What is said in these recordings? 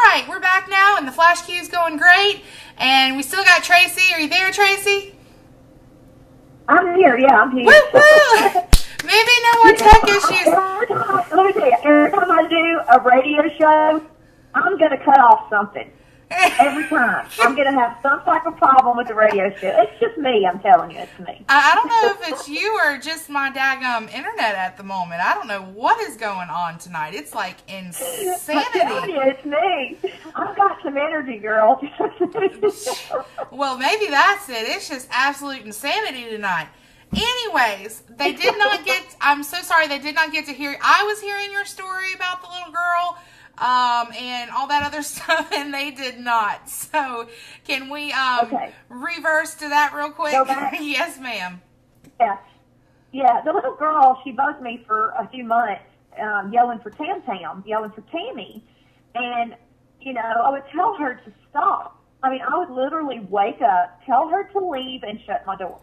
right, we're back now, and the flash queue's going great, and we still got Tracy. Are you there, Tracy? I'm here, yeah, I'm here. Woo-hoo! Maybe no more tech issues. Let me tell you, every time I do a radio show, I'm going to cut off something. Every time. I'm going to have some type of problem with the radio show. It's just me, I'm telling you, it's me. I don't know if it's you or just my daggum internet at the moment. I don't know what is going on tonight. It's like insanity. I'm telling you, it's me. I've got some energy, girl. Well, maybe that's it. It's just absolute insanity tonight. Anyways, they did not get, I'm so sorry, they did not get to hear, I was hearing your story about the little girl, and all that other stuff, and they did not. So, can we, reverse to that real quick? Go back? Yes, ma'am. Yeah, the little girl, she bugged me for a few months, yelling for Tam, yelling for Tammy, and, you know, I would tell her to stop. I mean, I would literally wake up, tell her to leave, and shut my door.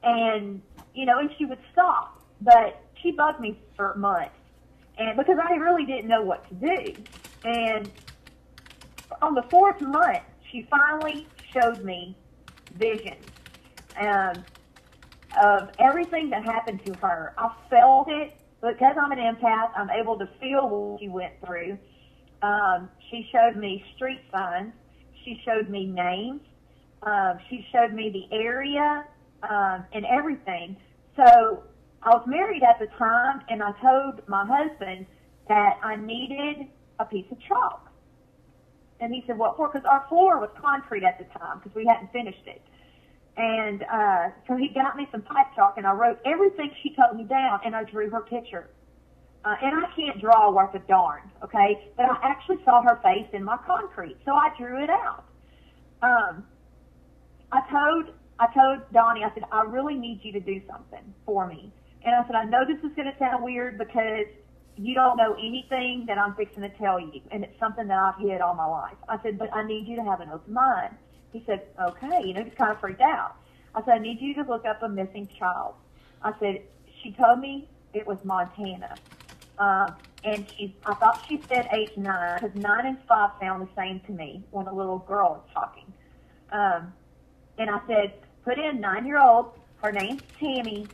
And, you know, and she would stop. But she bugged me for months. And because I really didn't know what to do. And on the fourth month, she finally showed me visions of everything that happened to her. I felt it. Because I'm an empath, I'm able to feel what she went through. She showed me street signs. She showed me names. She showed me the area. And everything. So I was married at the time, and I told my husband that I needed a piece of chalk. And he said, what for? Because our floor was concrete at the time because we hadn't finished it. And so he got me some pipe chalk, and I wrote everything she told me down, and I drew her picture. And I can't draw worth a darn, okay? But I actually saw her face in my concrete, so I drew it out. I told Donnie, I said, I really need you to do something for me. And I said, I know this is going to sound weird because you don't know anything that I'm fixing to tell you, and it's something that I've hid all my life. I said, but I need you to have an open mind. He said, okay, you know, just kind of freaked out. I said, I need you to look up a missing child. I said, she told me it was Montana. And I thought she said age 9, because 9 and 5 sound the same to me when a little girl is talking. And I said, put in 9-year-old, her name's Tammy,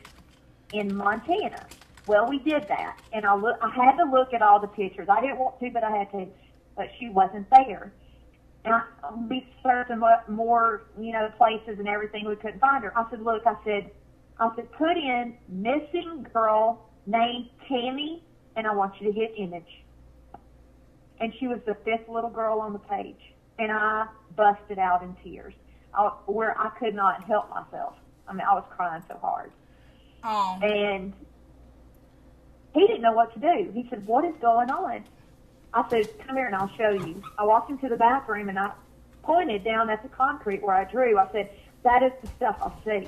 in Montana. Well, we did that. And I had to look at all the pictures. I didn't want to, but I had to. But she wasn't there. And we searched more, you know, places and everything. We couldn't find her. I said, look, I said, put in missing girl named Tammy, and I want you to hit image. And she was the 5th little girl on the page. And I busted out in tears. Where I could not help myself. I mean, I was crying so hard. Oh. And he didn't know what to do. He said, what is going on? I said, come here and I'll show you. I walked into the bathroom and I pointed down at the concrete where I drew. I said, that is the stuff I see.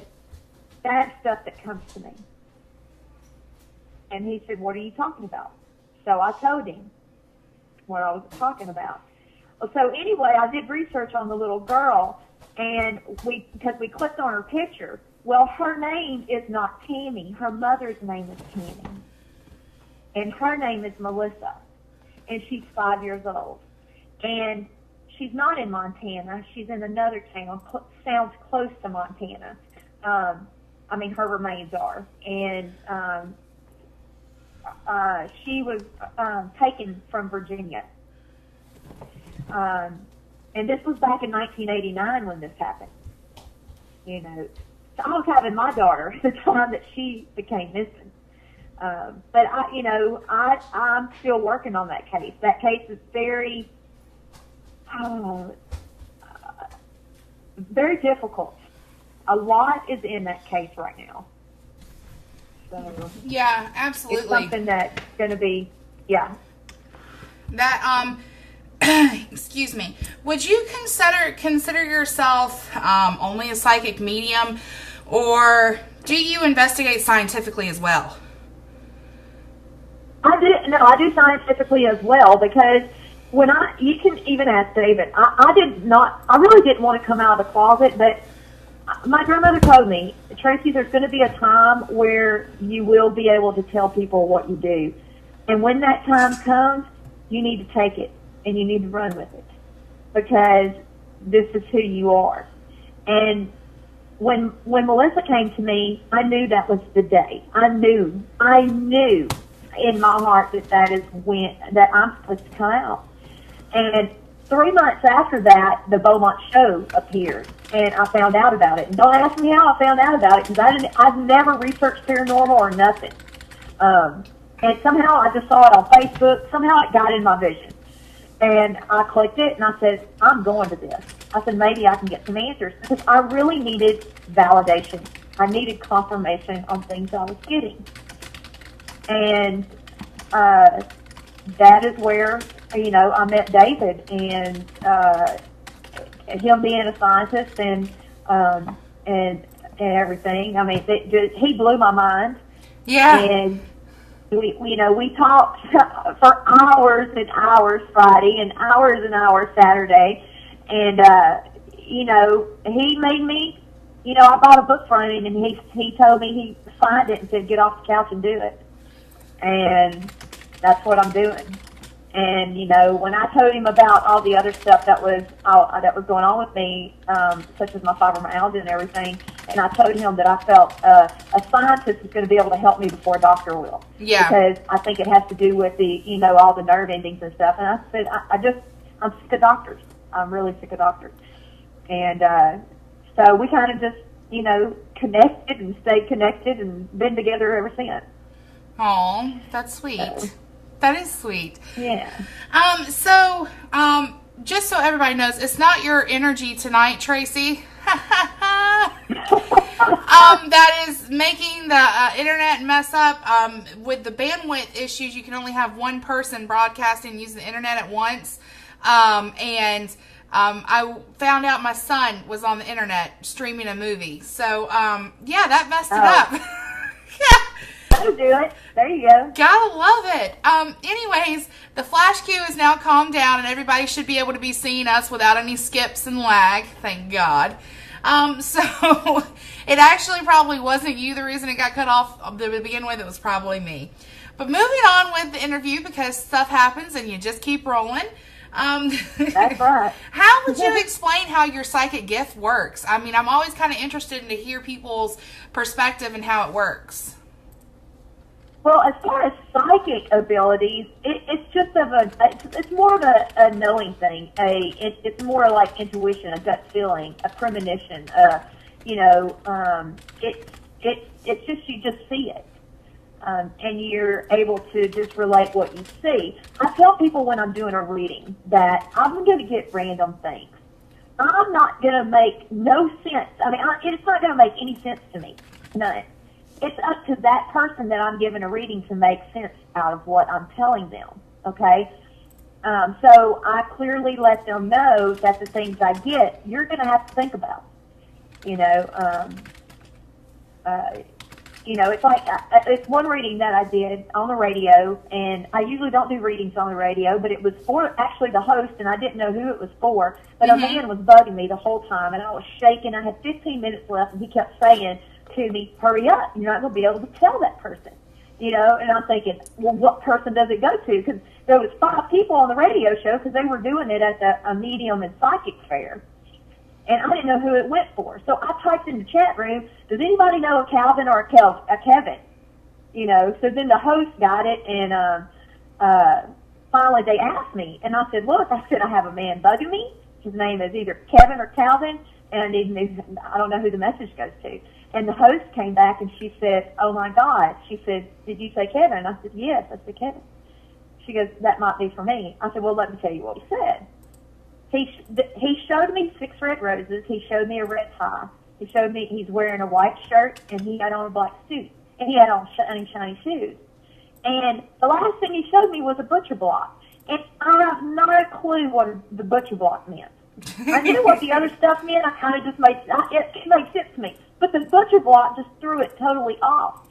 That's stuff that comes to me. And he said, what are you talking about? So I told him what I was talking about. So anyway, I did research on the little girl. And because we clicked on her picture, well, her name is not Tammy. Her mother's name is Tammy. And her name is Melissa. And she's 5 years old. And she's not in Montana. She's in another town, sounds close to Montana. I mean, her remains are. And she was taken from Virginia. And this was back in 1989 when this happened. You know, so I was having my daughter at the time that she became missing. But I'm still working on that case. That case is very, very difficult. A lot is in that case right now. So yeah, absolutely. It's something that's going to be, yeah. That excuse me. Would you consider yourself only a psychic medium, or do you investigate scientifically as well? I do scientifically as well, because you can even ask David. I really didn't want to come out of the closet, but my grandmother told me, Tracy, there's going to be a time where you will be able to tell people what you do. And when that time comes, you need to take it. and you need to run with it, because this is who you are. And when Melissa came to me, I knew that was the day. I knew in my heart that is when that I'm supposed to come out. And 3 months after that, the Beaumont show appeared, and I found out about it. And don't ask me how I found out about it, because I've never researched paranormal or nothing. And somehow I just saw it on Facebook. Somehow it got in my vision. And I clicked it, and I said, I'm going to this. I said, maybe I can get some answers, because I really needed validation. I needed confirmation on things I was getting. And that is where, I met David, and him being a scientist and everything. I mean, he blew my mind. Yeah. And we talked for hours and hours Friday and hours Saturday. And, he made me, I bought a book for him, and he told me he signed it and said, get off the couch and do it. And that's what I'm doing. And, when I told him about all the other stuff that was going on with me, such as my fibromyalgia and everything, and I told him that I felt a scientist is going to be able to help me before a doctor will. Yeah. Because I think it has to do with the, all the nerve endings and stuff. And I said, I'm sick of doctors. I'm really sick of doctors. And so we kind of just, connected and stayed connected and been together ever since. Oh, that's sweet. That is sweet. Yeah. Just so everybody knows, it's not your energy tonight, Tracy. That is making the internet mess up. With the bandwidth issues, you can only have one person broadcasting using the internet at once. I found out my son was on the internet streaming a movie. So, that messed it up. Yeah. That'll do it. There you go. Gotta love it. Anyways, the flash queue is now calmed down, and everybody should be able to be seeing us without any skips and lag. Thank God. So it actually probably wasn't you the reason it got cut off to begin with. It was probably me. But moving on with the interview, because stuff happens and you just keep rolling. That's right. How would you explain how your psychic gift works? I mean, I'm always kind of interested in to hear people's perspective and how it works. Well, as far as psychic abilities, it's just it's more of a knowing thing. It's more like intuition, a gut feeling, a premonition. It's just you just see it, and you're able to just relate what you see. I tell people when I'm doing a reading that I'm going to get random things. I'm not going to make no sense. I mean, it's not going to make any sense to me. None. It's up to that person that I'm giving a reading to make sense out of what I'm telling them, okay? So I clearly let them know that the things I get, you're going to have to think about. It's like, it's one reading that I did on the radio, and I usually don't do readings on the radio, but it was for actually the host, and I didn't know who it was for, but a man was bugging me the whole time, and I was shaking. I had 15 minutes left, and he kept saying to me, hurry up, you're not going to be able to tell that person, and I'm thinking, well, what person does it go to? Because there was 5 people on the radio show, because they were doing it at a medium and psychic fair, and I didn't know who it went for. So I typed in the chat room, does anybody know a Calvin or a Kevin? So then the host got it, and finally they asked me, and I said, look, I have a man bugging me. His name is either Kevin or Calvin, and I don't know who the message goes to. And the host came back, and she said, oh, my God. She said, did you say Kevin? And I said, yes. I said, Kevin. She goes, that might be for me. I said, well, let me tell you what he said. He showed me 6 red roses. He showed me a red tie. He showed me he's wearing a white shirt, and he had on a black suit. And he had on shiny shoes. And the last thing he showed me was a butcher block. And I have not a clue what the butcher block meant. I knew what the other stuff meant. I kind of just it made sense to me. But the butcher block just threw it totally off.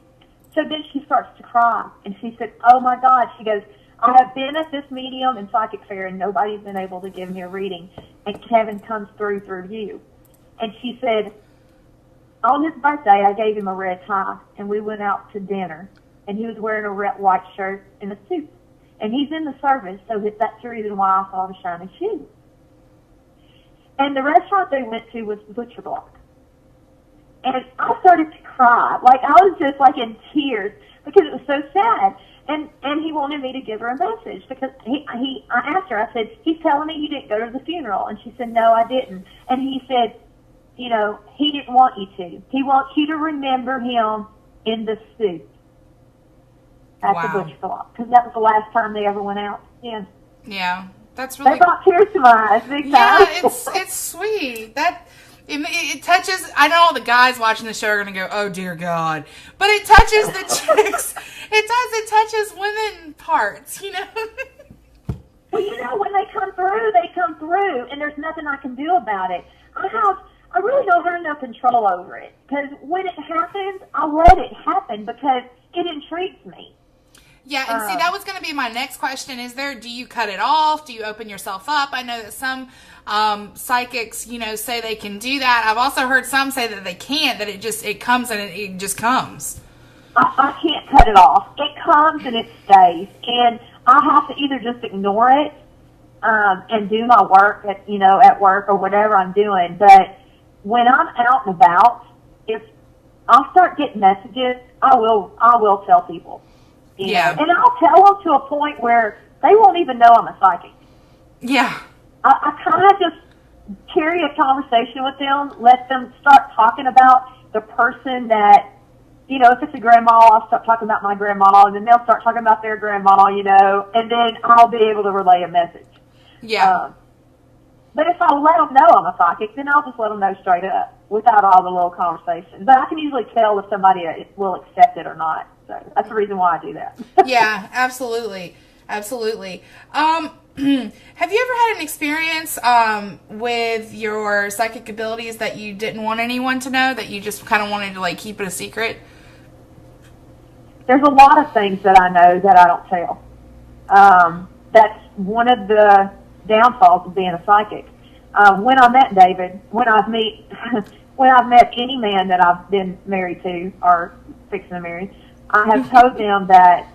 So then she starts to cry. And she said, oh, my God. She goes, I have been at this medium and psychic fair, and nobody's been able to give me a reading. And Kevin comes through you. And she said, on his birthday, I gave him a red tie, and we went out to dinner. And he was wearing a red white shirt and a suit. And he's in the service, so that's the reason why I saw the shiny shoe. And the restaurant they went to was the Butcher Block. And I started to cry. Like, I was just, like, in tears because it was so sad. And he wanted me to give her a message because I asked her, I said, he's telling me you didn't go to the funeral. And she said, no, I didn't. And he said, you know, he didn't want you to. He wants you to remember him in the suit at the Butcher Block. Because that was the last time they ever went out. Yeah. Yeah. That's really... They brought tears to my eyes big time. Yeah, it's sweet. It touches, I know all the guys watching the show are going to go, oh dear God. But it touches the chicks. It touches women parts, you know? Well, you know, when they come through, and there's nothing I can do about it. I really don't have no control over it. Because when it happens, I let it happen because it intrigues me. Yeah, and see, that was going to be my next question. Do you cut it off? Do you open yourself up? I know that some psychics, you know, say they can do that. I've also heard some say that they can't, that it comes and it just comes. I can't cut it off. It comes and it stays. And I have to either just ignore it and do my work at work or whatever I'm doing. But when I'm out and about, if I start getting messages, I will tell people. Yeah. And I'll tell them to a point where they won't even know I'm a psychic. Yeah. I kind of just carry a conversation with them, let them start talking about the person that, you know, if it's a grandma, I'll start talking about my grandma, and then they'll start talking about their grandma, you know, and then I'll be able to relay a message. Yeah. But if I let them know I'm a psychic, then I'll just let them know straight up without all the little conversations. But I can usually tell if somebody will accept it or not. So that's the reason why I do that. Yeah, absolutely. Absolutely. Have you ever had an experience with your psychic abilities that you didn't want anyone to know, that you just kind of wanted to, like, keep it a secret? There's a lot of things that I know that I don't tell. That's one of the downfalls of being a psychic. When I met David, when I've met any man that I've been married to or fixing to marry, I have told them that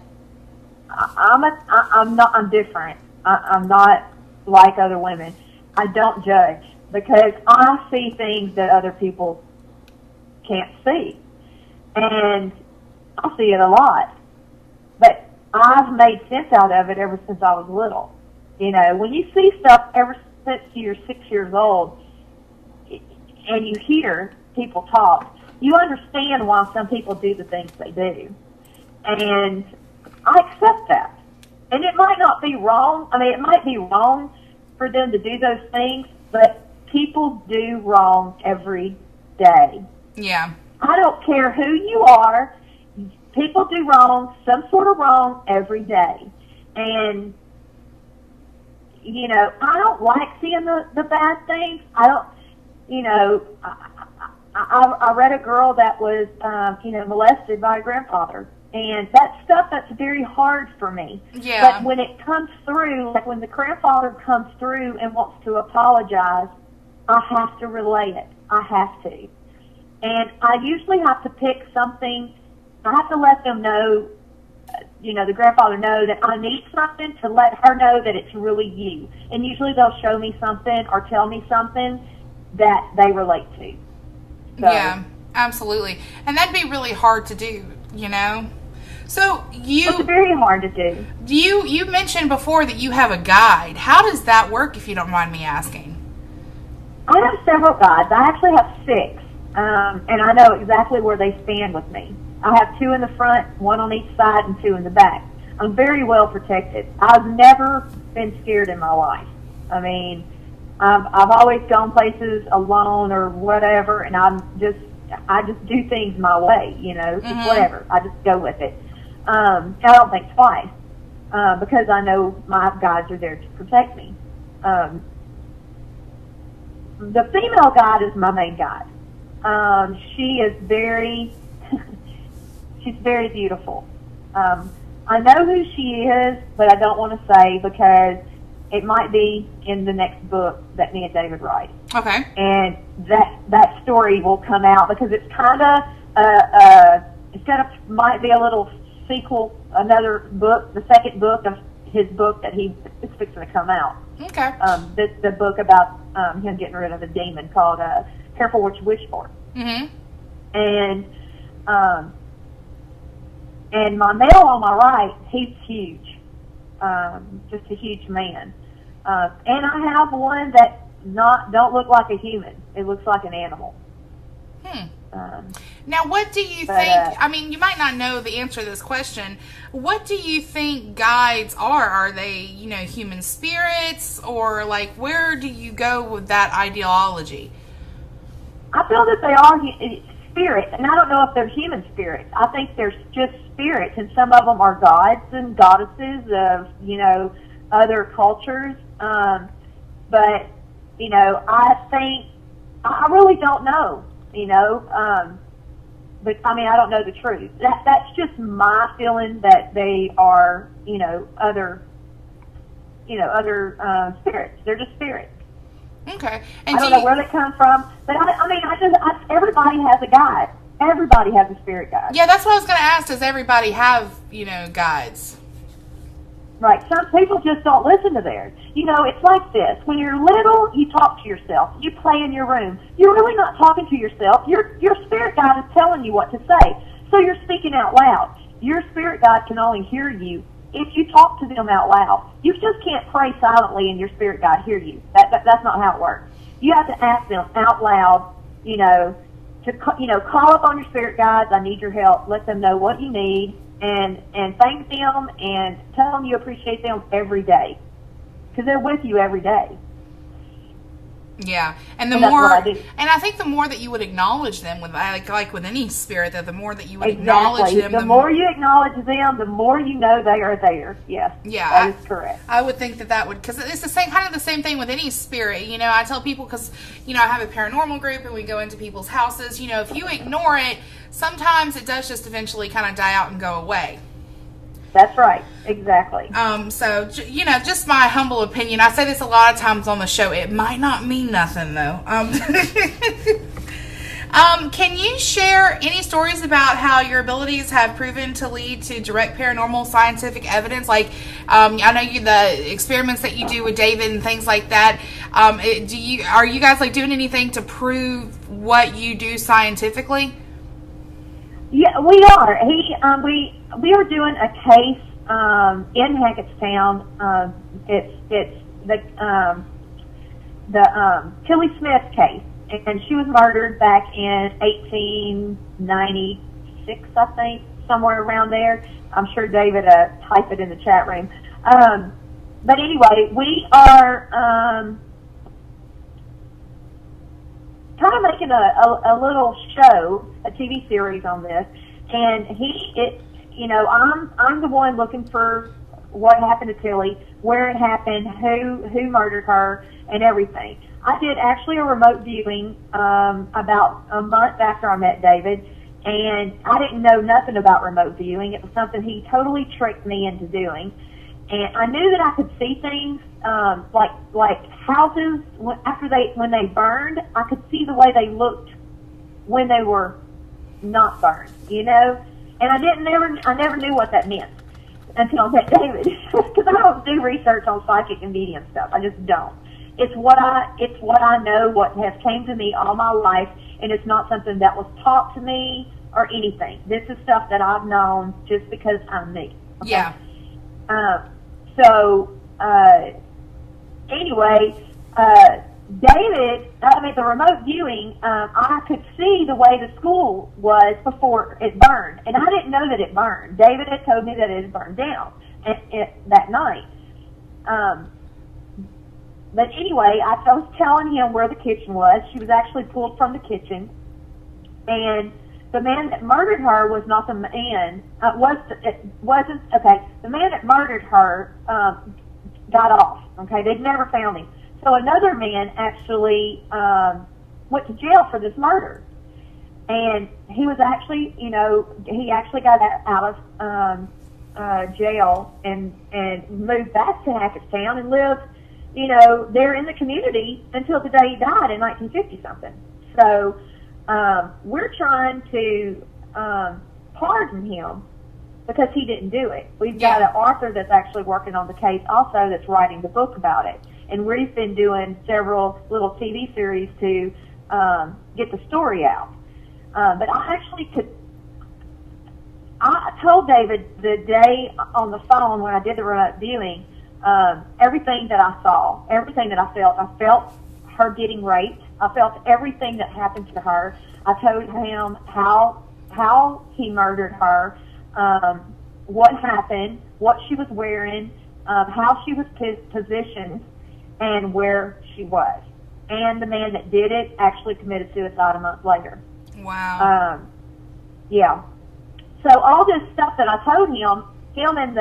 I'm different. I'm not like other women. I don't judge because I see things that other people can't see, and I see it a lot. But I've made sense out of it ever since I was little. You know, when you see stuff ever since you're 6 years old, and you hear people talk, you understand why some people do the things they do. And I accept that. And it might not be wrong. I mean, it might be wrong for them to do those things, but people do wrong every day. Yeah. I don't care who you are. People do wrong, some sort of wrong every day. And, you know, I don't like seeing the bad things. I don't, you know, I read a girl that was, molested by a grandfather. And that's very hard for me. Yeah. But when it comes through, like when the grandfather comes through and wants to apologize, I have to relay it. I have to. And I usually have to pick something. I have to let them know, the grandfather know that I need something to let her know that it's really you. And usually they'll show me something or tell me something that they relate to. So, yeah, absolutely. And that'd be really hard to do, you know? So it's very hard to do. You mentioned before that you have a guide. How does that work, if you don't mind me asking? I have several guides. I actually have 6, and I know exactly where they stand with me. I have 2 in the front, 1 on each side, and 2 in the back. I'm very well protected. I've never been scared in my life. I mean, I've always gone places alone or whatever, and I just do things my way, just whatever. I just go with it. I don't think twice, because I know my guides are there to protect me. The female guide is my main guide. She is she's very beautiful. I know who she is, but I don't want to say because it might be in the next book that me and David write. Okay. And that story will come out because it's kind of might be a little sequel, another book, the second book of his book that he is fixing to come out. Okay. The book about him getting rid of a demon called Careful What You Wish For. Mm-hmm. And my male on my right, he's huge, just a huge man. And I have one that don't look like a human. It looks like an animal. Now, what do you think? I mean, you might not know the answer to this question. What do you think guides are? Are they, human spirits, or like, where do you go with that ideology? I feel that they are spirits, and I don't know if they're human spirits. I think they're just spirits, and some of them are gods and goddesses of, other cultures. But, I think, I really don't know, but I mean, I don't know the truth. That's just my feeling that they are, other spirits. They're just spirits. Okay. And I don't know where they come from, but everybody has a guide. Everybody has a spirit guide. Yeah, that's what I was going to ask. Does everybody have, guides? Right. Some people just don't listen to theirs. It's like this. When you're little, you talk to yourself. You play in your room. You're really not talking to yourself. Your spirit guide is telling you what to say. So you're speaking out loud. Your spirit guide can only hear you if you talk to them out loud. You just can't pray silently and your spirit guide hear you. That's not how it works. You have to ask them out loud, to call up on your spirit guides. I need your help. Let them know what you need. And thank them and tell them you appreciate them every day, because they're with you every day. Yeah, and I think the more that you would acknowledge them, with like with any spirit, that the more that you would acknowledge them, the more you acknowledge them, the more you know they are there. Yes, yeah, that is correct. I would think that would, because it's the same kind of the same thing with any spirit. I tell people, because I have a paranormal group and we go into people's houses. If you ignore it, sometimes it does just eventually kind of die out and go away. That's right. Exactly. So, just my humble opinion. I say this a lot of times on the show. It might not mean nothing, though. Can you share any stories about how your abilities have proven to lead to direct paranormal scientific evidence? Like, I know the experiments that you do with David and things like that. Are you guys doing anything to prove what you do scientifically? Yeah, we are. We are doing a case in Hackettstown. It's the Tilly Smith case, and she was murdered back in 1896, I think, somewhere around there. I'm sure David typed it in the chat room. But anyway, we are kind of making a little show, a TV series on this, and I'm the one looking for what happened to Tilly, where it happened, who murdered her, and everything. I did actually a remote viewing about a month after I met David, and I didn't know nothing about remote viewing. It was something he totally tricked me into doing, and I knew that I could see things like houses when they burned. I could see the way they looked when they were not burned, and I never knew what that meant until I met David, because I don't do research on psychic and medium stuff. I just don't. It's what I know, what has came to me all my life, and it's not something that was taught to me or anything. This is stuff that I've known just because I'm me. Okay? Yeah. Anyway, David, the remote viewing, I could see the way the school was before it burned, and I didn't know that it burned. David had told me that it had burned down that night. But anyway, I was telling him where the kitchen was. She was actually pulled from the kitchen, and the man that murdered her was not the man. The man that murdered her got off. Okay, they'd never found him. So another man actually went to jail for this murder, and he was actually, he actually got out of jail and moved back to Hackettstown and lived, there in the community until the day he died in 1950 something. So we're trying to pardon him because he didn't do it. We've got an author that's actually working on the case also that's writing the book about it. And we've been doing several little TV series to get the story out. But I told David the day on the phone when I did the remote viewing, everything that I saw, everything that I felt her getting raped. I felt everything that happened to her. I told him how he murdered her, what happened, what she was wearing, how she was positioned, and where she was. And the man that did it actually committed suicide a month later. Wow. Yeah. So all this stuff that I told him and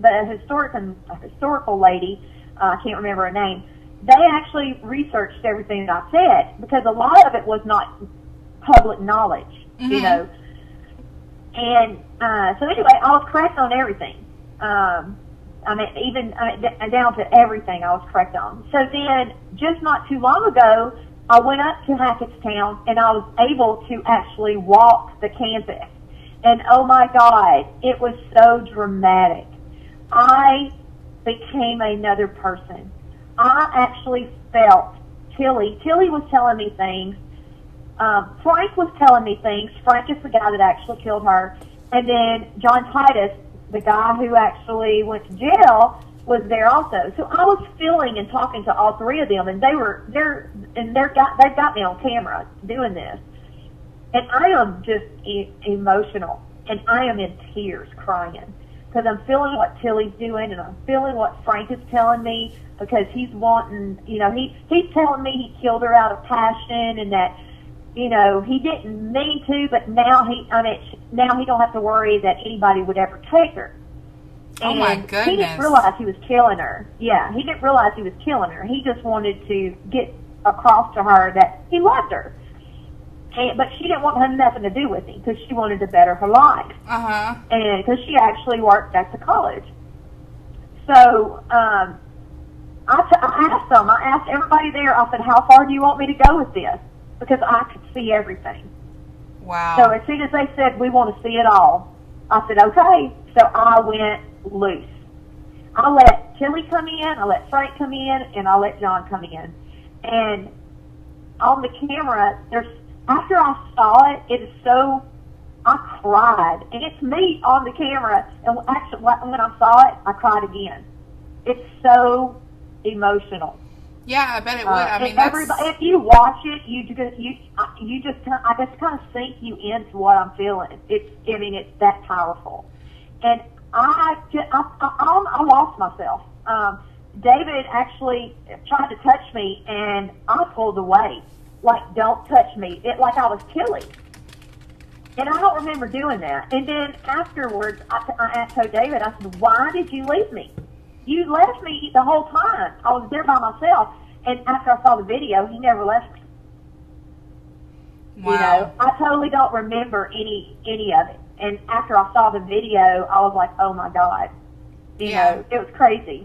the historical lady, I can't remember her name, they actually researched everything that I said, because a lot of it was not public knowledge, you know. And so anyway, I was correct on everything. Down to everything I was correct on. So then, just not too long ago, I went up to Hackettstown, and I was able to actually walk the campus. And oh my God, it was so dramatic. I became another person. I actually felt Tilly was telling me things. Frank was telling me things. Frank is the guy that actually killed her. And then John Titus, the guy who actually went to jail, was there also. So I was feeling and talking to all three of them, and they've got me on camera doing this. And I am just emotional, and I am in tears crying, because I'm feeling what Tilly's doing, and I'm feeling what Frank is telling me, because he's wanting, he's telling me he killed her out of passion, and that, he didn't mean to, but now he don't have to worry that anybody would ever take her. And oh my goodness. He didn't realize he was killing her. Yeah, he didn't realize he was killing her. He just wanted to get across to her that he loved her. But she didn't want nothing to do with him, because she wanted to better her life. And because she actually worked at the college. So I asked everybody there, I said, how far do you want me to go with this? Because I could see everything. Wow. So as soon as they said, we want to see it all, I said, okay. So I went loose. I let Tilly come in, I let Frank come in, and I let John come in. And on the camera, after I saw it, I cried. And it's me on the camera, and actually when I saw it, I cried again. It's so emotional. Yeah, I bet it would. I mean, if you watch it, I just kind of sink you into what I'm feeling. It's that powerful. And I lost myself. David actually tried to touch me, and I pulled away. Like, don't touch me. Like I was Tilly. And I don't remember doing that. And then afterwards, I told David, I said, why did you leave me? You left me the whole time. I was there by myself. And after I saw the video, he never left me. Wow. I totally don't remember any of it. And after I saw the video, I was like, oh my God. You know, it was crazy.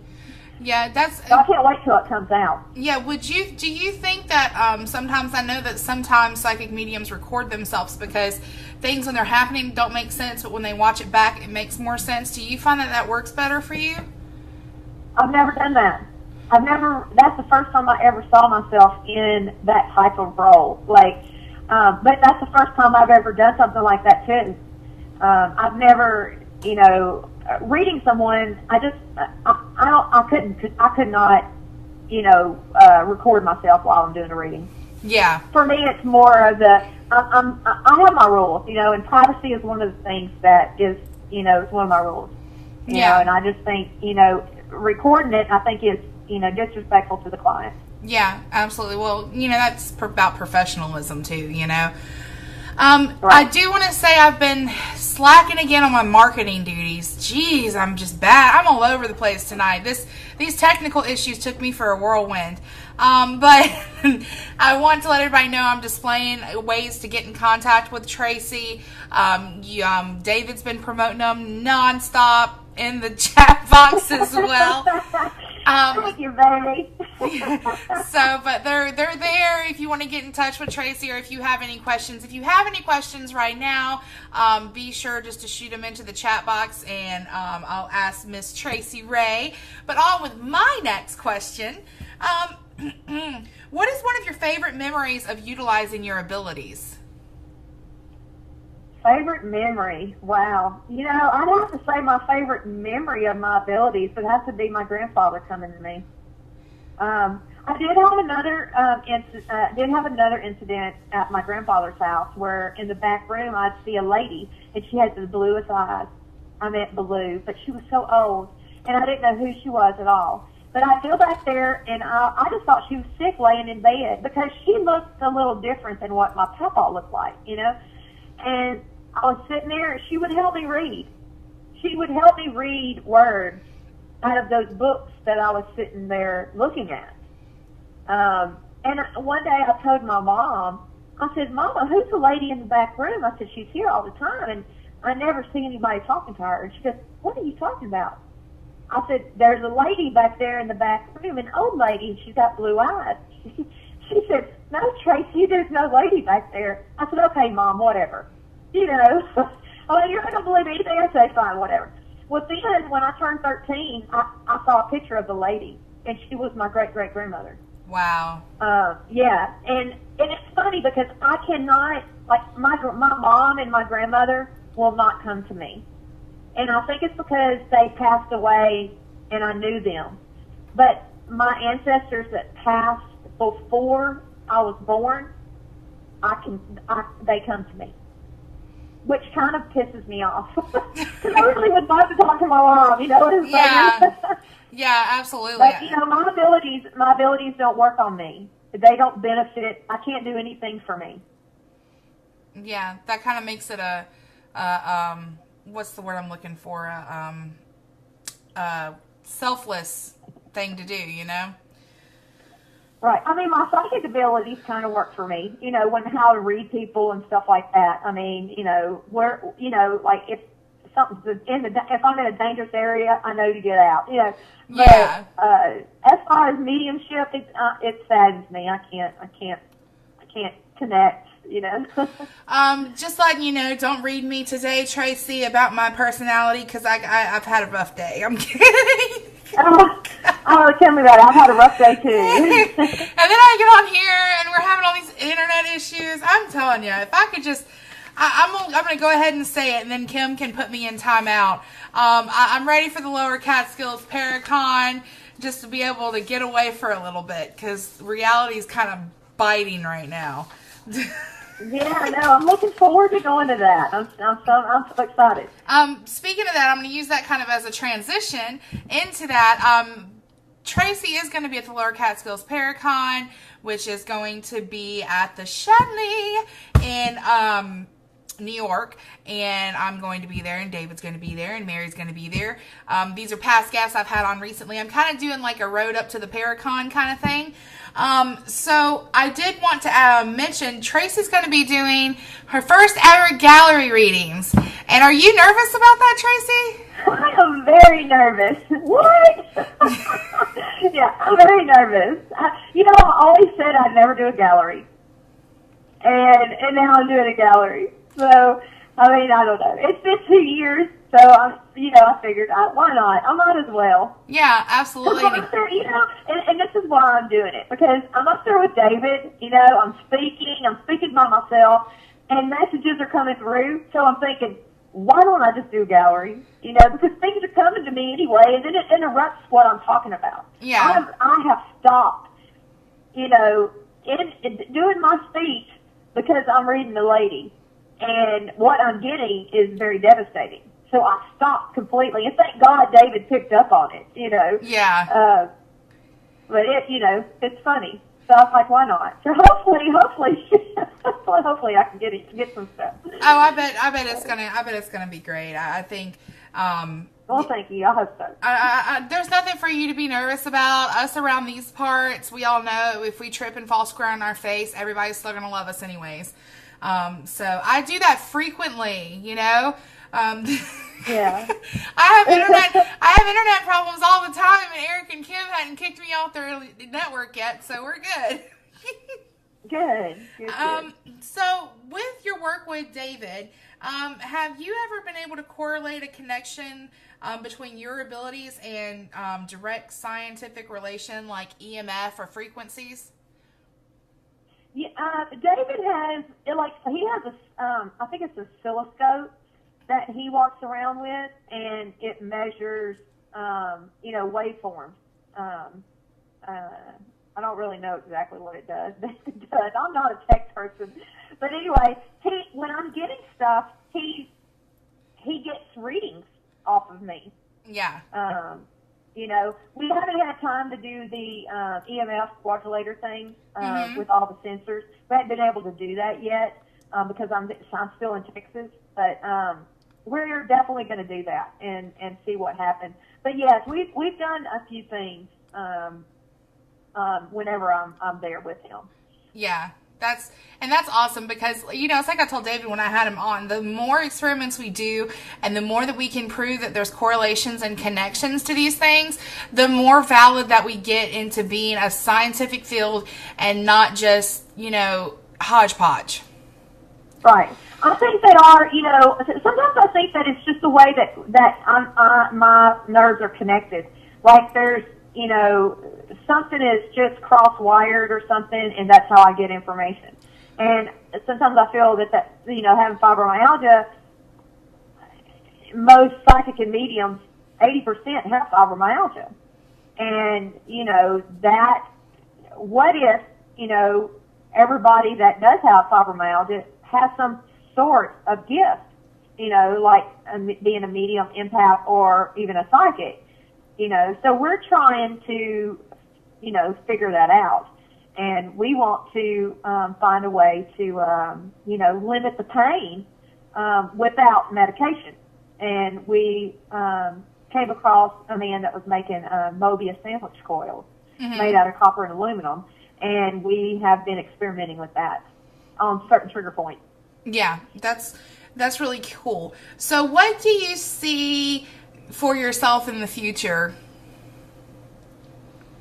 Yeah, so I can't wait till it comes out. Yeah, do you think that sometimes, I know that sometimes psychic mediums record themselves because things when they're happening don't make sense, but when they watch it back, it makes more sense. Do you find that works better for you? I've never done that. That's the first time I ever saw myself in that type of role. But that's the first time I've ever done something like that too. I've never, reading someone, I could not, record myself while I'm doing a reading. Yeah. For me, it's more of I have my rules, and privacy is one of the things that is, it's one of my rules. You know, and I just think, recording it, I think is, disrespectful to the client. Yeah, absolutely. Well, that's about professionalism too, Right. I do want to say I've been slacking again on my marketing duties. Jeez, I'm just bad. I'm all over the place tonight. These technical issues took me for a whirlwind. But I want to let everybody know I'm displaying ways to get in contact with Tracy. David's been promoting them nonstop in the chat box as well. Thank you, baby. So, but they're there if you want to get in touch with Tracy, or if you have any questions. If you have any questions right now, be sure just to shoot them into the chat box, and I'll ask Miss Tracy Ray. But on with my next question. What is one of your favorite memories of utilizing your abilities? Favorite memory? Wow. I'd have to say my favorite memory of my abilities would have to be my grandfather coming to me. I did have another incident at my grandfather's house where in the back room I'd see a lady, and she had the bluest eyes. I meant blue, but she was so old, and I didn't know who she was at all. But I'd go back there, and I just thought she was sick laying in bed because she looked a little different than what my papa looked like, And I was sitting there, and she would help me read. She would help me read words out of those books that I was sitting there looking at. And one day I told my mom, I said, Mama, who's the lady in the back room? I said, she's here all the time, and I never see anybody talking to her. And she goes, what are you talking about? I said, there's a lady back there in the back room, an old lady, and she's got blue eyes. She said, no, Tracy, there's no lady back there. I said, okay, Mom, whatever. You're not going to believe anything I say, fine, whatever. Well, then, when I turned 13, I saw a picture of the lady, and she was my great-great-grandmother. Wow. Yeah, and it's funny because I cannot, like, my mom and my grandmother will not come to me. And I think it's because they passed away and I knew them. But my ancestors that passed before I was born, they come to me, which kind of pisses me off. Because I really would love to talk to my mom, you know what I'm saying? Yeah. Yeah, absolutely. But, my abilities don't work on me. They don't benefit. I can't do anything for me. Yeah, that kind of makes it a what's the word I'm looking for? A selfless thing to do, Right. I mean, my psychic abilities kind of work for me, when how to read people and stuff like that. I mean, like if something's if I'm in a dangerous area, I know to get out, But, yeah. As far as mediumship, it saddens me. I can't connect. Just letting you know, don't read me today, Tracy, about my personality, because I've had a rough day. I'm kidding. Oh, tell me about it. I've had a rough day too. And then I get on here and we're having all these internet issues. I'm telling you, if I could just, I'm going to go ahead and say it, and then Kim can put me in timeout. I'm ready for the Lower Catskills Paracon, just to be able to get away for a little bit, because reality is kind of biting right now. Yeah, I know. I'm looking forward to going to that. I'm so excited. Speaking of that, I'm going to use that kind of as a transition into that. Tracy is going to be at the Lower Catskills Paracon, which is going to be at the Shannon in New York, and I'm going to be there, and David's going to be there, and Mary's going to be there. These are past guests I've had on recently. I'm kind of doing like a road up to the Paracon kind of thing. So I did want to mention Tracy's going to be doing her first ever gallery readings. And are you nervous about that, Tracy? I am very nervous. What? Yeah, I'm very nervous. I always said I'd never do a gallery. And now I'm doing a gallery. So, I mean, I don't know. It's been 2 years, so I figured, why not? I might as well. Yeah, absolutely. I'm up there, and this is why I'm doing it, because I'm up there with David, I'm speaking by myself, and messages are coming through, so I'm thinking, why don't I just do a gallery? Because things are coming to me anyway, and then it interrupts what I'm talking about. Yeah. I have stopped, in doing my speech because I'm reading the lady. And what I'm getting is very devastating. So I stopped completely. And thank God David picked up on it, Yeah. But it's funny. So I was like, why not? So hopefully I can get some stuff. Oh, I bet it's gonna be great. I think. Well, thank you. I hope so. There's nothing for you to be nervous about. Us around these parts, we all know if we trip and fall square on our face, everybody's still gonna love us anyways. So I do that frequently, Yeah. I have internet problems all the time, and Eric and Kim hadn't kicked me off their network yet, so we're good. Good. So with your work with David, have you ever been able to correlate a connection between your abilities and direct scientific relation like EMF or frequencies? Yeah, David has, he has I think it's a oscilloscope that he walks around with, and it measures, waveforms. I don't really know exactly what it does. It does. I'm not a tech person. But anyway, when I'm getting stuff, he gets readings off of me. Yeah. We haven't had time to do the EMF quadrilator thing with all the sensors. We haven't been able to do that yet because I'm still in Texas. But we're definitely going to do that and see what happens. But yes, we've done a few things whenever I'm there with him. Yeah. That's awesome because, it's like I told David when I had him on, the more experiments we do and the more that we can prove that there's correlations and connections to these things, the more valid that we get into being a scientific field and not just, hodgepodge. Right. I think they are, sometimes I think that it's just the way that my nerves are connected. Like there's, something is just cross-wired or something, and that's how I get information. And sometimes I feel that having fibromyalgia, most psychic and mediums, 80% have fibromyalgia. And, that, what if, everybody that does have fibromyalgia has some sort of gift, like being a medium, empath, or even a psychic. So we're trying to, figure that out. And we want to find a way to, limit the pain without medication. And we came across a man that was making Mobius sandwich coils made out of copper and aluminum. And we have been experimenting with that on certain trigger points. Yeah, that's really cool. So what do you see for yourself in the future?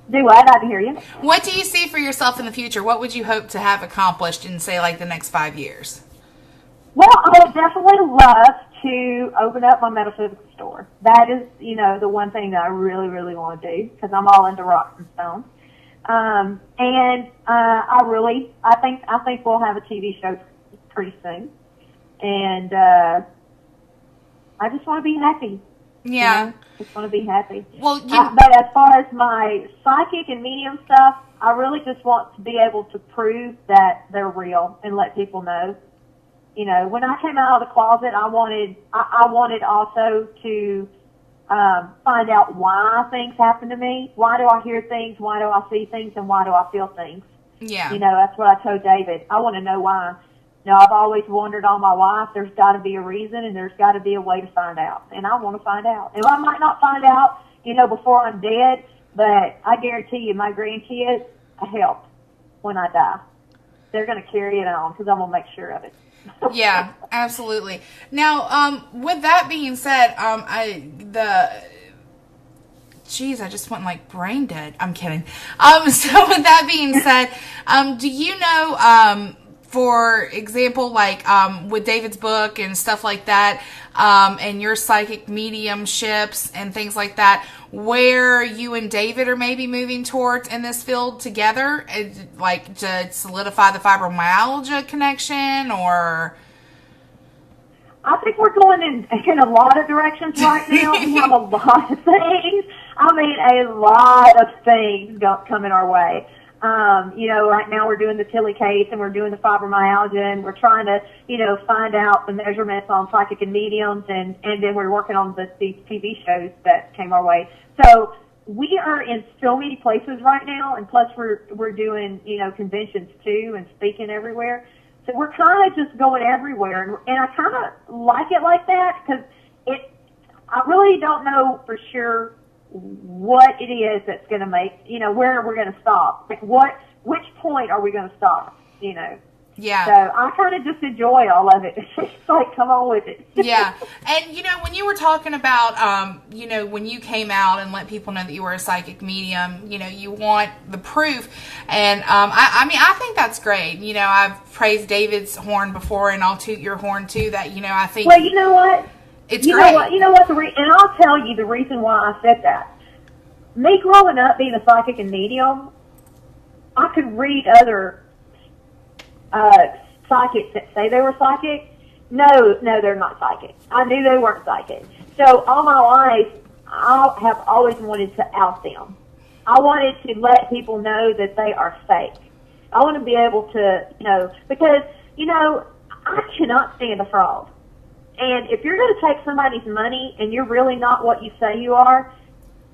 Do what? I didn't hear you. What do you see for yourself in the future? What would you hope to have accomplished in, say, like the next 5 years? Well, I would definitely love to open up my metaphysical store. That is, the one thing that I really, really want to do because I'm all into rocks and stones. And I think we'll have a TV show pretty soon. And I just want to be happy. Yeah. Just want to be happy. Well, but as far as my psychic and medium stuff, I really just want to be able to prove that they're real and let people know. When I came out of the closet, I wanted also to find out why things happen to me. Why do I hear things? Why do I see things? And why do I feel things? Yeah. That's what I told David. I want to know why. I've always wondered all my life. There's got to be a reason, and there's got to be a way to find out. And I want to find out. And I might not find out, before I'm dead, but I guarantee you my grandkids help when I die. They're going to carry it on because I'm going to make sure of it. Yeah, absolutely. Now, with that being said, I just went like brain dead. I'm kidding. So with that being said, do you know, for example, like with David's book and stuff like that, and your psychic mediumships and things like that, where you and David are maybe moving towards in this field together, like to solidify the fibromyalgia connection, or? I think we're going in a lot of directions right now. We have a lot of things. I mean, a lot of things coming our way. Right now we're doing the Tilly case and we're doing the fibromyalgia and we're trying to, find out the measurements on psychic and mediums and then we're working on these TV shows that came our way. So we are in so many places right now, and plus we're doing, conventions too and speaking everywhere. So we're kind of just going everywhere, and I kind of like it like that because I really don't know for sure what it is that's going to make, where we're going to stop. Like which point are we going to stop, Yeah. So I kind of just enjoy all of it. It's just like, come on with it. Yeah. And, when you were talking about, when you came out and let people know that you were a psychic medium, you want the proof. And, I think that's great. I've praised David's horn before, and I'll toot your horn too, that, I think. Well, you know what? It's great. You know what? And I'll tell you the reason why I said that. Me growing up being a psychic and medium, I could read other psychics that say they were psychic. No, they're not psychic. I knew they weren't psychic. So all my life, I have always wanted to out them. I wanted to let people know that they are fake. I want to be able to, because, I cannot stand a fraud. And if you're going to take somebody's money and you're really not what you say you are,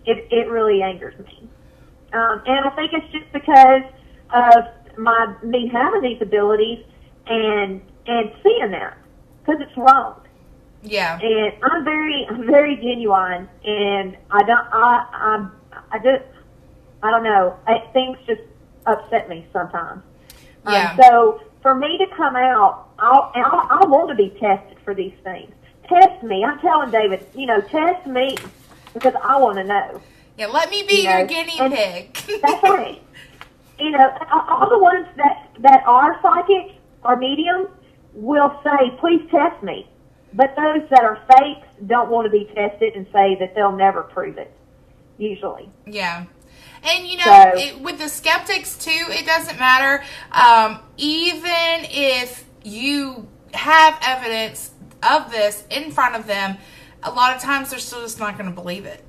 it really angers me. And I think it's just because of me having these abilities and seeing that, because it's wrong. Yeah. And I'm very genuine, and I don't know. Things just upset me sometimes. Yeah. So for me to come out, I want to be tested for these things. Test me. I'm telling David, test me, because I want to know. Yeah, let me be your guinea pig. That's right. All the ones that are psychic or medium will say, please test me. But those that are fakes don't want to be tested and say that they'll never prove it, usually. Yeah. And, with the skeptics, too, it doesn't matter. Even if you have evidence of this in front of them, a lot of times they're still just not going to believe it,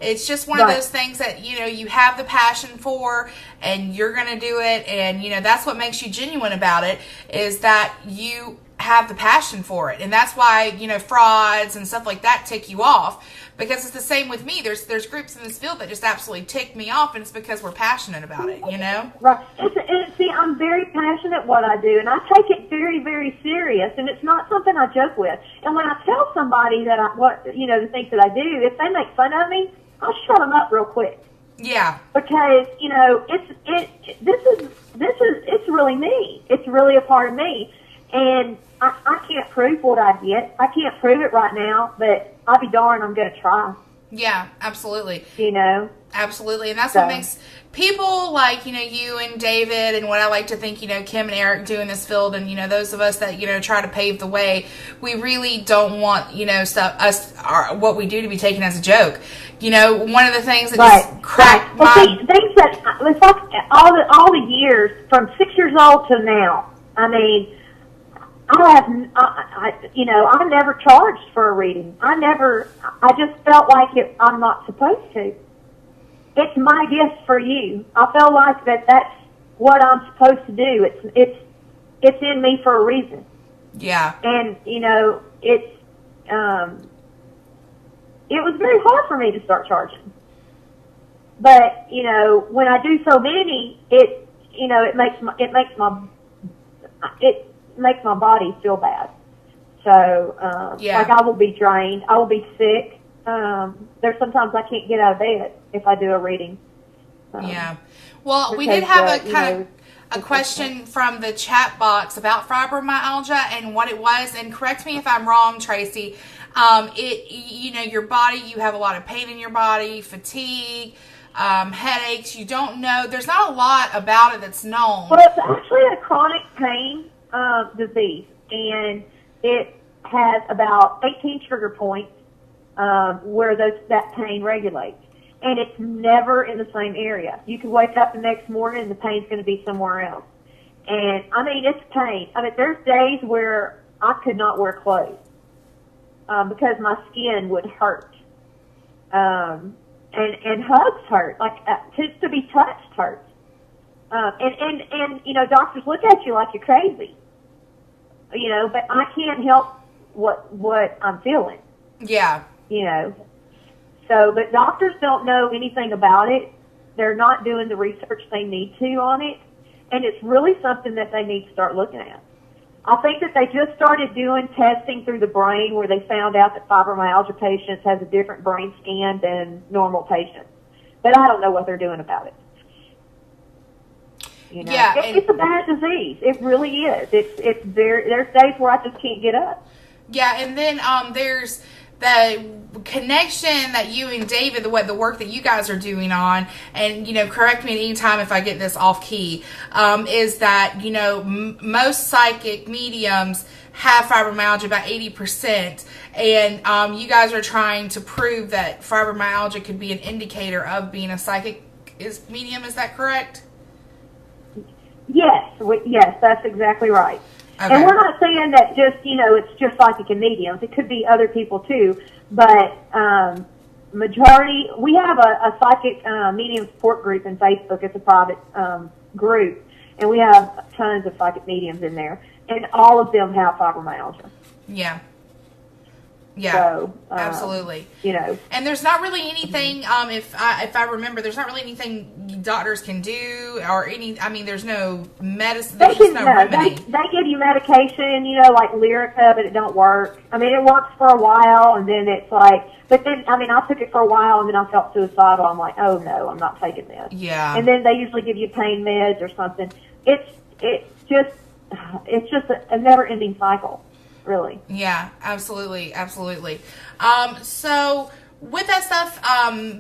It's just one of those things that, you have the passion for, and you're going to do it, and, that's what makes you genuine about it, is that you have the passion for it. And that's why, frauds and stuff like that tick you off, because it's the same with me. There's groups in this field that just absolutely tick me off, and it's because we're passionate about it, Right. And see, I'm very passionate what I do, and I take it very, very serious, and it's not something I joke with. And when I tell somebody that the things that I do, if they make fun of me, I'll shut them up real quick. Yeah. Because, it's really me. It's really a part of me. And I can't prove what I get. I can't prove it right now, but I'll be darned, I'm going to try. Yeah, absolutely. Absolutely. And that's what makes people like, you and David, and what I like to think, Kim and Eric do in this field, and, those of us that, try to pave the way, we really don't want, what we do to be taken as a joke. One of the things that just cracked my... things that, it's like all the years, from 6 years old to now, I mean... I never charged for a reading. I just felt like I'm not supposed to. It's my gift for you. I feel like that's what I'm supposed to do. It's in me for a reason. Yeah. And, it was very hard for me to start charging. But, when I do so many, it makes my body feel bad. So, like, I will be drained. I will be sick. There's sometimes I can't get out of bed if I do a reading. Yeah. Well, we did have a question from the chat box about fibromyalgia and what it was. And correct me if I'm wrong, Tracy. Your body, you have a lot of pain in your body, fatigue, headaches. You don't know. There's not a lot about it that's known. Well, it's actually a chronic pain disease, and it has about 18 trigger points where that pain regulates, and it's never in the same area. You can wake up the next morning and the pain's going to be somewhere else. And I mean, it's pain. I mean, there's days where I could not wear clothes because my skin would hurt, and hugs hurt. Like just to be touched hurts. And doctors look at you like you're crazy. But I can't help what I'm feeling. Yeah. So, but doctors don't know anything about it. They're not doing the research they need to on it. And it's really something that they need to start looking at. I think that they just started doing testing through the brain where they found out that fibromyalgia patients has a different brain scan than normal patients. But I don't know what they're doing about it. You know, Yeah, it's a bad disease. It really is. It's there's days where I just can't get up. Yeah, and then there's the connection that you and David, the work that you guys are doing on, and, you know, correct me at any time if I get this off key, is that, you know, most psychic mediums have fibromyalgia, about 80%, and you guys are trying to prove that fibromyalgia could be an indicator of being a psychic medium. Is that correct? Yes, yes, that's exactly right. Okay. And we're not saying that just, you know, it's just psychic and mediums. It could be other people too. But majority, we have a psychic medium support group in Facebook. It's a private group. And we have tons of psychic mediums in there. And all of them have fibromyalgia. Yeah. Yeah, so, absolutely. You know, and there's not really anything. If I remember, there's not really anything doctors can do, or any. I mean, there's no medicine. There's just no remedy. They give you medication, you know, like Lyrica, but it don't work. I mean, it works for a while, and then it's like. But then, I mean, I took it for a while, and then I felt suicidal. I'm like, oh no, I'm not taking this. Yeah. And then they usually give you pain meds or something. It's just a never-ending cycle. Really. Yeah, absolutely. So with that stuff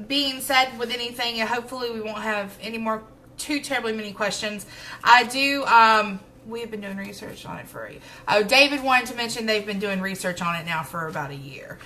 being said, with anything, hopefully we won't have any more too terribly many questions. I do, we have been doing research on it for David wanted to mention they've been doing research on it now for about a year.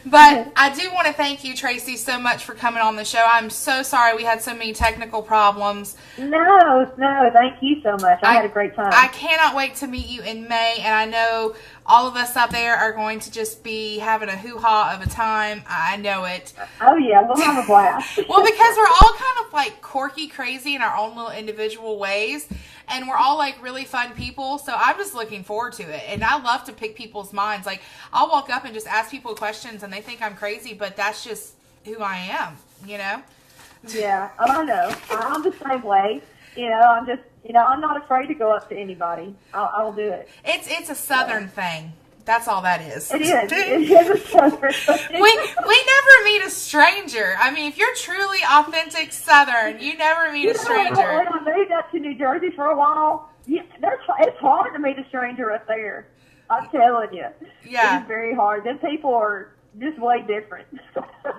But I do want to thank you, Tracy, so much for coming on the show. I'm so sorry we had so many technical problems. No, thank you so much. I had a great time. I cannot wait to meet you in May, and I know all of us out there are going to just be having a hoo-ha of a time. I know it. Oh, yeah, we'll have a blast. Well, because we're all kind of like quirky, crazy in our own little individual ways. And we're all like really fun people, so I'm just looking forward to it. And I love to pick people's minds. Like, I'll walk up and just ask people questions, and they think I'm crazy, but that's just who I am, you know? Yeah, I know. I'm the same way. You know, I'm just, you know, I'm not afraid to go up to anybody. I'll do it. It's a Southern thing. That's all that is. It is. It is a Southern thing. We never meet a stranger. I mean, if you're truly authentic Southern, you never meet a stranger. When I moved up to New Jersey for a while, it's hard to meet a stranger up there. I'm telling you. Yeah. It's very hard. Them people are just way different.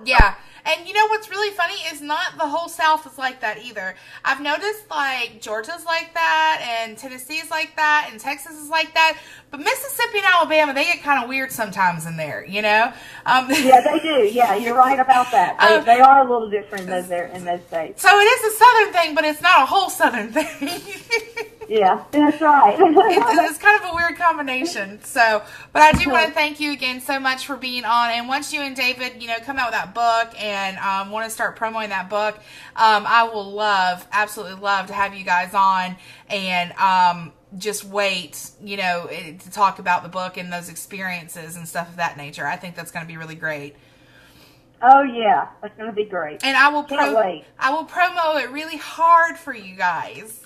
Yeah. And you know what's really funny is not the whole South is like that either. I've noticed like Georgia's like that, and Tennessee's like that, and Texas is like that. But Mississippi and Alabama, they get kind of weird sometimes in there, you know? Yeah, they do. Yeah, you're right about that. They are a little different in those states. So it is a Southern thing, but it's not a whole Southern thing. Yeah, that's right. It's kind of a weird combination. So, but I do want to thank you again so much for being on. And once you and David, you know, come out with that book and want to start promoting that book, I will absolutely love to have you guys on and just wait, you know, to talk about the book and those experiences and stuff of that nature. I think that's going to be really great. Oh yeah, that's going to be great. And I will promo it really hard for you guys.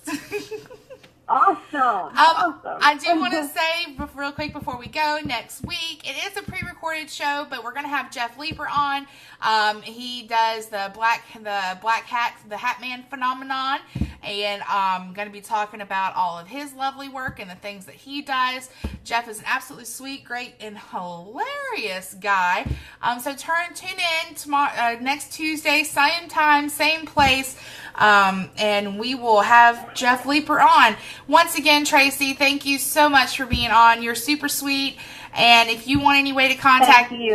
Awesome. I do want to say real quick before we go, next week, it is a pre-recorded show, but we're going to have Jeff Leeper on. He does the Hat Man phenomenon, and I'm going to be talking about all of his lovely work and the things that he does. Jeff is an absolutely sweet, great, and hilarious guy. So tune in tomorrow, next Tuesday, same time, same place. And we will have Jeff Leeper on. Once again, Tracy, thank you so much for being on. You're super sweet. And if you want any way to contact Tracy,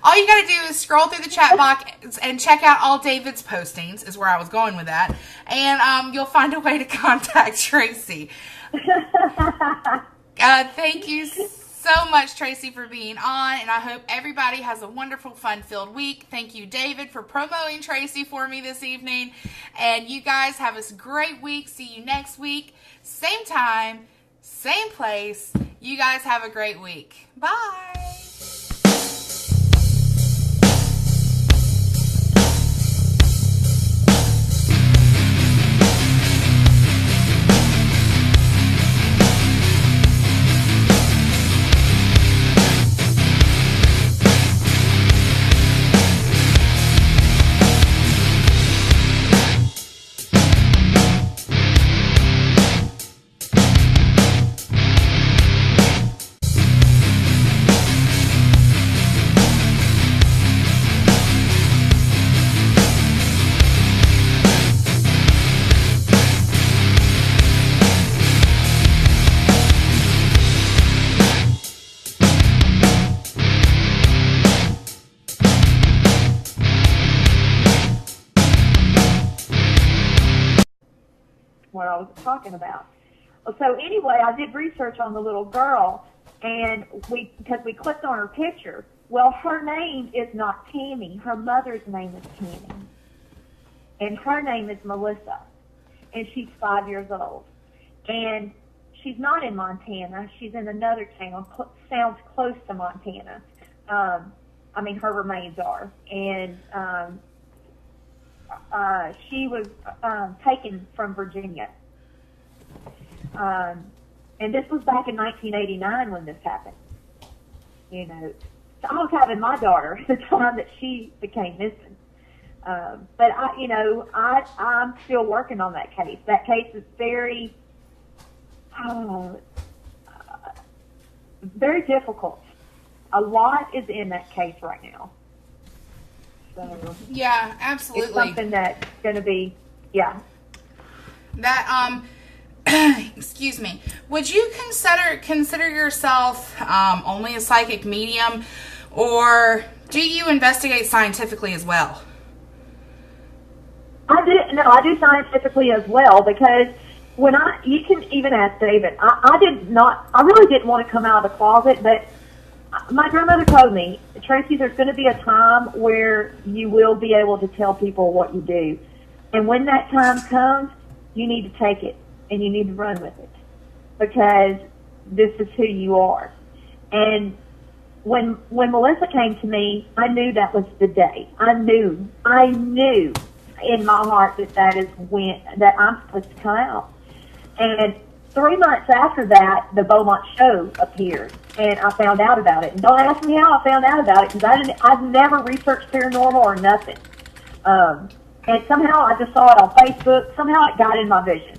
all you got to do is scroll through the chat box and check out all David's postings, is where I was going with that. And you'll find a way to contact Tracy. Thank you so much, Tracy, for being on, and I hope everybody has a wonderful, fun-filled week. Thank you, David, for promoting Tracy for me this evening, and you guys have a great week. See you next week, same time, same place. You guys have a great week. Bye. was talking about. So anyway, I did research on the little girl, and because we clicked on her picture. Well, her name is not Tammy. Her mother's name is Tammy, and her name is Melissa, and she's 5 years old. And she's not in Montana. She's in another town. Sounds close to Montana. I mean, her remains are. And she was taken from Virginia. And this was back in 1989 when this happened. You know, so I was having my daughter at the time that she became missing. But I'm still working on that case. That case is very, very difficult. A lot is in that case right now. So yeah, absolutely. It's something that's going to be, yeah. That excuse me. Would you consider yourself only a psychic medium, or do you investigate scientifically as well? I do scientifically as well, because you can even ask David. I really didn't want to come out of the closet, but my grandmother told me, Tracy, there's going to be a time where you will be able to tell people what you do. And when that time comes, you need to take it and you need to run with it, because this is who you are. And when Melissa came to me, I knew that was the day. I knew in my heart that is when that I'm supposed to come out. And 3 months after that, the Beaumont show appeared, and I found out about it. And don't ask me how I found out about it, because I've never researched paranormal or nothing. And somehow I just saw it on Facebook. Somehow it got in my vision.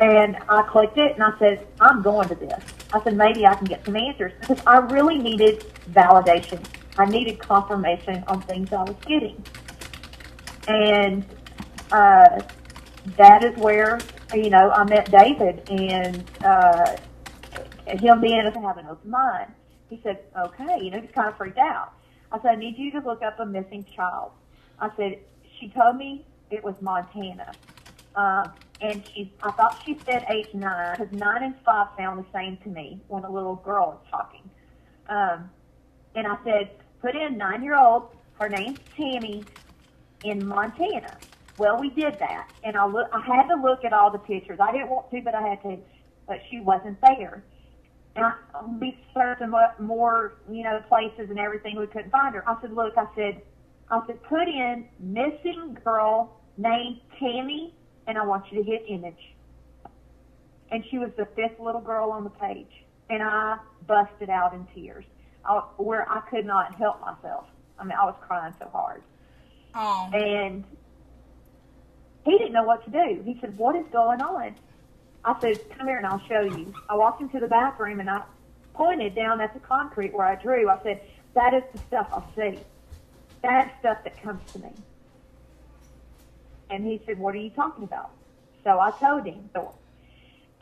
And I clicked it, and I said, I'm going to this. I said, maybe I can get some answers, because I really needed validation. I needed confirmation on things I was getting. And that is where, I met David, and him being able to have an open mind. He said, okay, he's kind of freaked out. I said, I need you to look up a missing child. I said, she told me it was Montana. And I thought she said age 9, because 9 and 5 sound the same to me when a little girl is talking. And I said, put in 9-year-old, her name's Tammy, in Montana. Well, we did that, and I had to look at all the pictures. I didn't want to, but I had to. But she wasn't there. And we searched more, places and everything. We couldn't find her. I said, look, I said, put in missing girl named Tammy, and I want you to hit image. And she was the 5th little girl on the page, and I busted out in tears, where I could not help myself. I mean, I was crying so hard. Oh. And he didn't know what to do. He said, what is going on? I said, come here and I'll show you. I walked into the bathroom and I pointed down at the concrete where I drew. I said, that is the stuff I see. That's stuff that comes to me. And he said, what are you talking about? So I told him.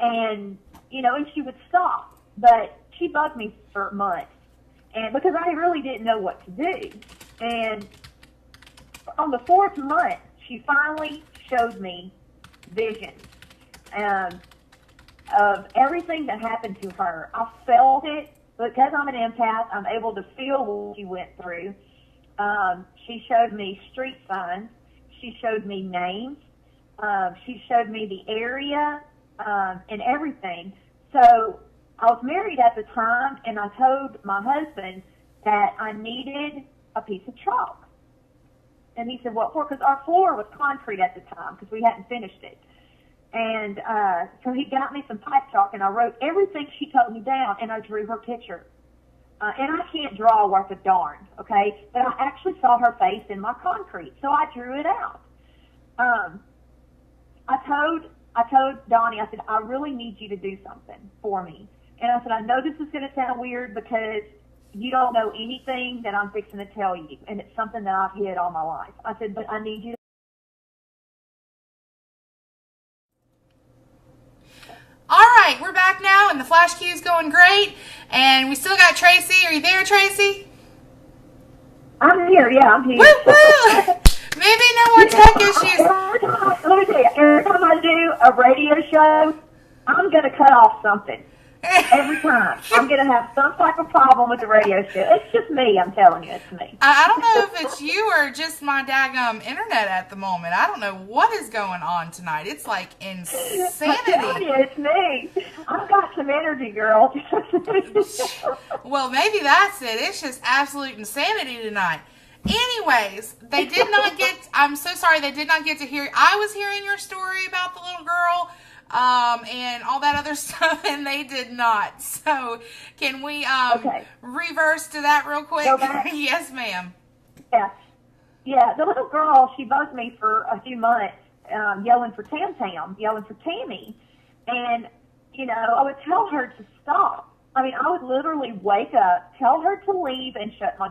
And, and she would stop. But she bugged me for months. And because I really didn't know what to do. And on the 4th month, she finally showed me visions of everything that happened to her. I felt it. Because I'm an empath, I'm able to feel what she went through. She showed me street signs. She showed me names. She showed me the area and everything. So I was married at the time, and I told my husband that I needed a piece of chalk. And he said, what for? Because our floor was concrete at the time, because we hadn't finished it. And so he got me some pipe chalk, and I wrote everything she told me down, and I drew her picture. And I can't draw worth a darn, okay? But I actually saw her face in my concrete, so I drew it out. I told Donnie, I said, I really need you to do something for me. And I said, I know this is going to sound weird, because you don't know anything that I'm fixing to tell you, and it's something that I've hid all my life. I said, but I need you to. All right, we're back now, and the flash queue's going great, and we still got Tracy. Are you there, Tracy? I'm here, yeah, I'm here. Woo-woo! Maybe know what tech issues? Let me tell you, every time I do a radio show, I'm going to cut off something. Every time. I'm going to have some type of problem with the radio show. It's just me, I'm telling you. It's me. I don't know if it's you or just my daggum internet at the moment. I don't know what is going on tonight. It's like insanity. I'm telling you, it's me. I've got some energy, girl. Well, maybe that's it. It's just absolute insanity tonight. Anyways, they did not get, I'm so sorry, they did not get to hear, I was hearing your story about the little girl, and all that other stuff, and they did not. So, can we, reverse to that real quick? Go back? Yes, ma'am. Yeah, the little girl, she bugged me for a few months, yelling for Tam, yelling for Tammy, and, you know, I would tell her to stop. I mean, I would literally wake up, tell her to leave, and shut my door.